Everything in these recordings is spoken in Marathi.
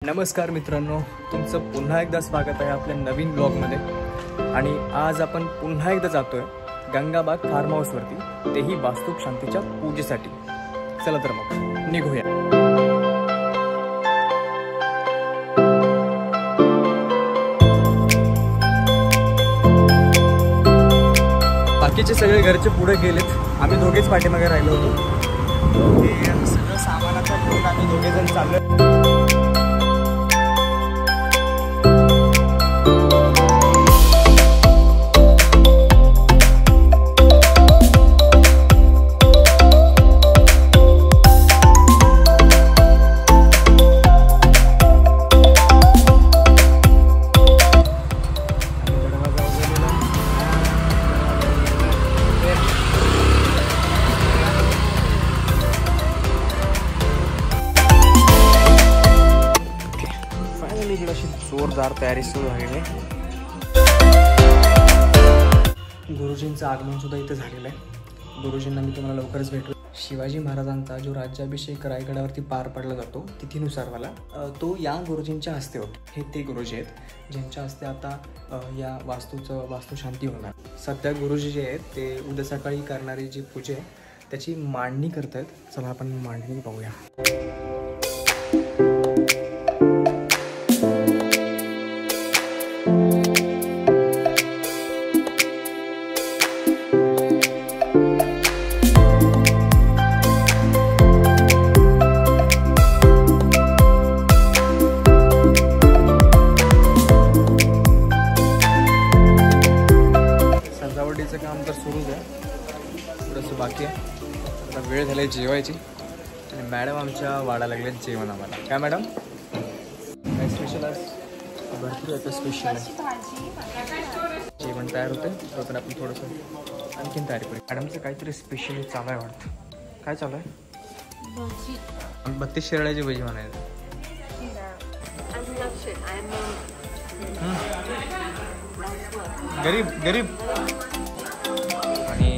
नमस्कार मित्रांनो, तुमचं पुन्हा एकदा स्वागत आहे आपल्या नवीन ब्लॉगमध्ये। आणि आज आपण पुन्हा एकदा जातोय गंगाबाग फार्म हाऊसवरती, तेही वास्तुक शांतीच्या पूजेसाठी। चला तर मग निघूया। बाकीचे सगळे घरचे पुढे गेलेत, आम्ही दोघेच पाठीमागे राहिलो होतो। हे सगळं सामानाचं घेऊन आम्ही दोघे जण चाललो। जोरदार तयारी सुरू झालेली आहे। गुरुजींचं आगमन सुद्धा इथे झालेलं आहे। गुरुजींना मी तुम्हाला लवकरच भेटू। शिवाजी महाराजांचा जो राज्याभिषेक रायगडावरती पार पडला जातो तिथीनुसारवाला, तो या गुरुजींच्या हस्ते होतो। हे ते गुरुजी आहेत ज्यांच्या हस्ते आता या वास्तुशांती होणार। सध्या गुरुजी जे आहेत ते उद्या सकाळी करणारी जी पूजा आहे त्याची मांडणी करत आहेत। चला आपण मांडणी पाहूया। काम तर सुरूच आहे, थोडंसं बाकी आहे। आता वेळ झाली जेवायची आणि मॅडम आमच्या वाढा लागले जेवण आम्हाला। काय मॅडम, काय स्पेशल आज? भरपूर आहे स्पेशल आहे। जेवण तयार होते तर आपण थोडंसं आणखीन तयारी करू। मॅडमचं काहीतरी स्पेशली चालू आहे वाटतं। काय चालू आहे? 32 शेरड्याची भजी म्हणायचं। गरीब गरीब आणि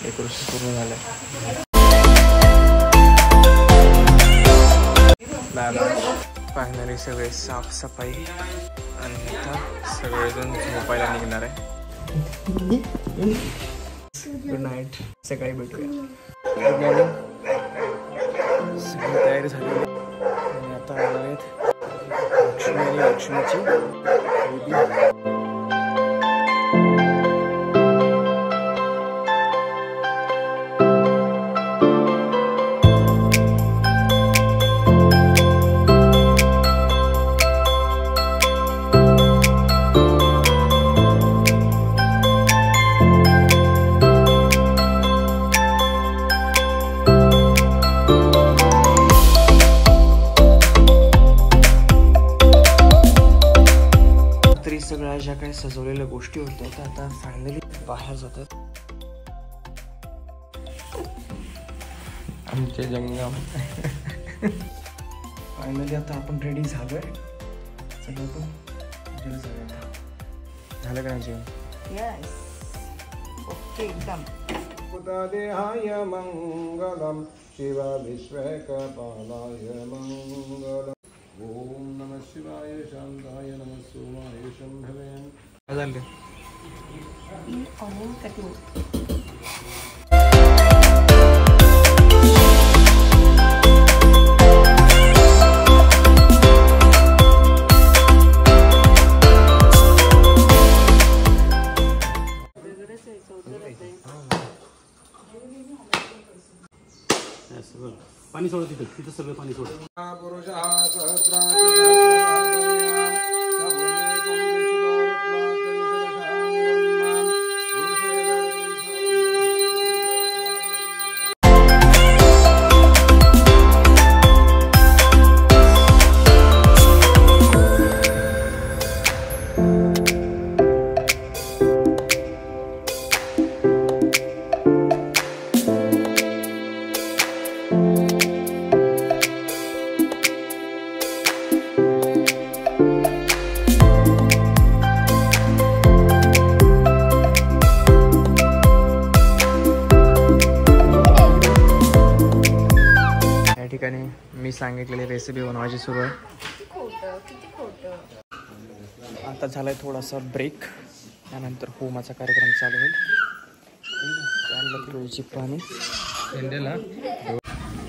डेकोरेशन पूर्ण झालं। फायनली सगळे साफसफाई आणि आता सगळेजण झोपायला निघणार आहे। गुड नाईट, सकाळी भेटूया। Good morning. सगळी तयारी झाली आणि आता आलेत लक्ष्मी आणि लक्ष्मीची बेबी। सगळ्या ज्या काही सजवलेल्या गोष्टी होत्या त्या आता फायनली बाहेर जातात। आमचे जंगम फायनली आता आपण रेडी झालोय। सगळं पण झालं का नाही जेवण? यस, ओके एकदम। देहाय मंगलम शिवा विश्वकपालाय मंगलम। ओम नमः शिवाय शांताय नमः सोमाय शंभवे। काय झालं? पाणी सोडत तिथं सगळं पाणी सोडत। सांगितलेली रेसिपी बनवायची सुरू आहे. किती खोटं. आता झाला आहे थोडासा ब्रेक, त्यानंतर होमाचा कार्यक्रम चालू होईल. पाणी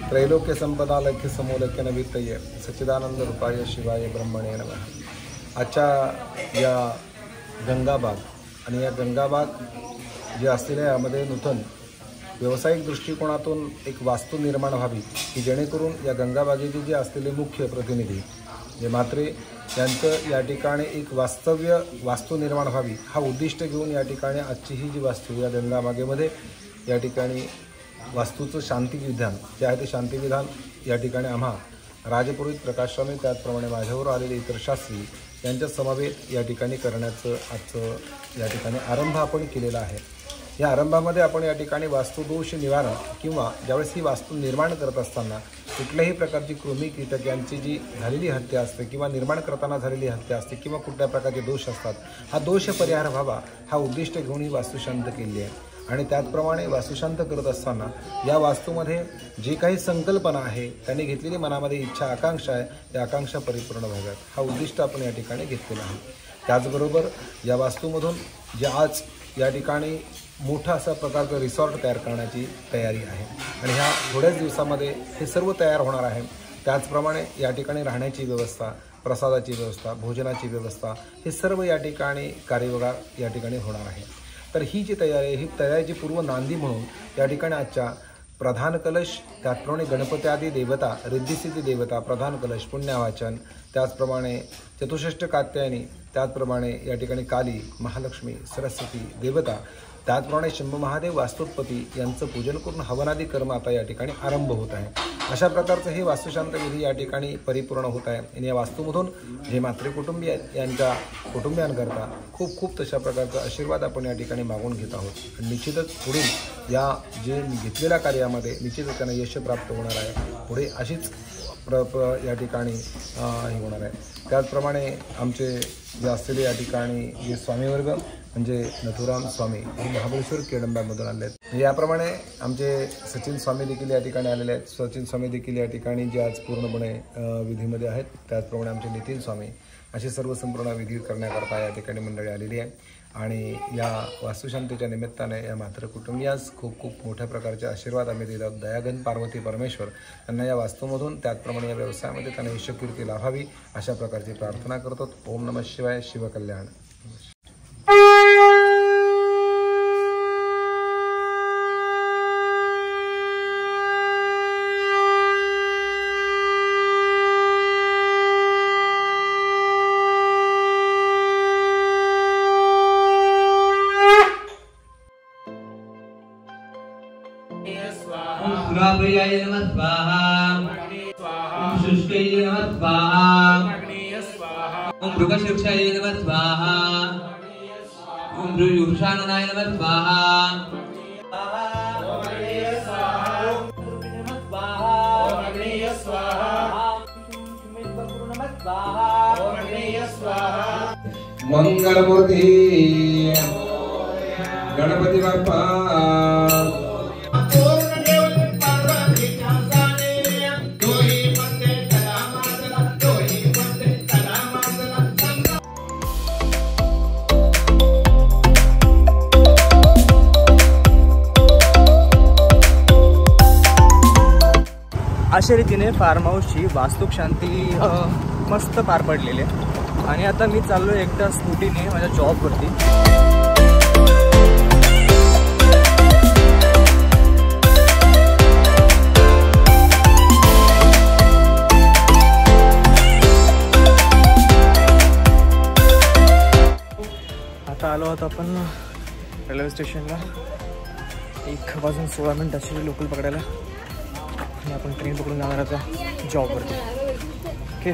त्रैलोक्य संपदा लख्य समोलख्य नवितय सच्चिदानंद रूपाय शिवाय ब्रह्मणे नमः. आजच्या या गंगाबाग आणि या गंगाबाग जे असलेल्या यामध्ये नूतन व्यावसायिक दृष्टिकोनातून एक वास्तू निर्माण व्हावी की जेणेकरून या गंगाबागेचे जे असलेले मुख्य प्रतिनिधी जे म्हात्रे यांचं या ठिकाणी एक वास्तू निर्माण व्हावी हा उद्दिष्ट घेऊन या ठिकाणी आजची ही जी वास्तू या गंगाबागेमध्ये या ठिकाणी वास्तूचं शांती विधान जे आहे ते शांती विधान या ठिकाणी आम्हा राजपुरोहित प्रकाशस्वामी त्याचप्रमाणे माझ्यावर आलेले इतर शास्त्री यांच्या समवेत या ठिकाणी करण्याचं आजचं या ठिकाणी आरंभ आपण केलेला आहे. या आरंभामध्ये आपण या ठिकाणी वास्तुदोष निवारण किंवा ज्यावेळेस ही वास्तू निर्माण करत असताना कुठल्याही प्रकारची कृमी कीटक यांची जी झालेली हत्या असते किंवा निर्माण करताना झालेली हत्या असते किंवा कुठल्या प्रकारचे दोष असतात हा दोष परिहार व्हावा हा उद्दिष्ट घेऊन ही वास्तू शांत केली आहे. आणि त्याचप्रमाणे वास्तुशांत करत असताना या वास्तूमध्ये जे काही संकल्पना आहे त्यांनी घेतलेली मनामध्ये इच्छा आकांक्षा आहे त्या आकांक्षा परिपूर्ण व्हाव्यात हा उद्दिष्ट आपण या ठिकाणी घेतलेला आहे. त्याचबरोबर या वास्तूमधून जे आज या ठिकाणी मोठा असा प्रकारचं रिसॉर्ट तयार करण्याची तयारी आहे आणि ह्या थोड्याच दिवसामध्ये हे सर्व तयार होणार आहे. त्याचप्रमाणे या ठिकाणी राहण्याची व्यवस्था, प्रसादाची व्यवस्था, भोजनाची व्यवस्था हे सर्व या ठिकाणी कार्यभाग या ठिकाणी होणार आहे. तर ही जी तयारी आहे ही तयारीची पूर्व नांदी म्हणून या ठिकाणी आजच्या प्रधान कलश त्याचप्रमाणे गणपती आदी देवता, रिद्धिसिद्धी देवता, प्रधान कलश, पुण्यावाचन, त्याचप्रमाणे चतुष्षष्ठ कात्यायनी, त्याचप्रमाणे या ठिकाणी काली, महालक्ष्मी, सरस्वती देवता, त्याचप्रमाणे शंभू महादेव वास्तुपती यांचं पूजन करून हवनादी कर्म आता या ठिकाणी आरंभ होत आहे. अशा प्रकारचं हे वास्तुशांत विधी या ठिकाणी परिपूर्ण होत आहे आणि या वास्तूमधून जे मात्रे कुटुंबीय आहेत यांच्या कुटुंबियांकरता खूप खूप तशा प्रकारचा आशीर्वाद आपण या ठिकाणी मागून घेत आहोत. निश्चितच पुढील या जे घेतलेल्या कार्यामध्ये निश्चितच त्यांना यश प्राप्त होणार आहे. पुढे अशीच या ठिकाणी हे होणार आहे. त्याचप्रमाणे आमचे जे असलेले या ठिकाणी जे स्वामीवर्ग म्हणजे नथुराम स्वामी हे महाबळेश्वर केडंब्यामधून आले आहेत. याप्रमाणे आमचे सचिन स्वामी देखील या ठिकाणी आलेले आहेत. सचिन स्वामी देखील या ठिकाणी जे आज पूर्णपणे विधीमध्ये आहेत. त्याचप्रमाणे आमचे नितीन स्वामी असे सर्व संपूर्ण विधी करण्याकरता या ठिकाणी मंडळी आलेली आहे आणि या वास्तुशांतीच्या निमित्ताने या मात्र कुटुंबियास खूप खूप मोठ्या प्रकारचे आशीर्वाद आम्ही दिला. दयागन पार्वती परमेश्वर त्यांना या वास्तूमधून त्याचप्रमाणे या व्यवसायामध्ये त्यांना यशकीर्ती लाभावी अशा प्रकारची प्रार्थना करतो. ओम नमः शिवाय. शिवकल्याण. सुराप्रियाय नमः स्वाहा. ओम शुष्काय नमः स्वाहा. ओम मृगशीर्षाय नमः स्वाहा. ओम ऋषाननाय नमः स्वाहा. मंगलमूर्ती गणपती बाप्पा. अशा रीतीने फार्म हाऊसची वास्तुक शांती मस्त पार पडलेली आहे आणि आता मी चाललो एकदा स्कूटीने माझ्या जॉबवरती. आता आलो आहोत आपण रेल्वे स्टेशनला. 1:16 अशी लोकल पकडायला आणि आपण ट्रेन पकडून जाणार आता जॉबवरती. ओके.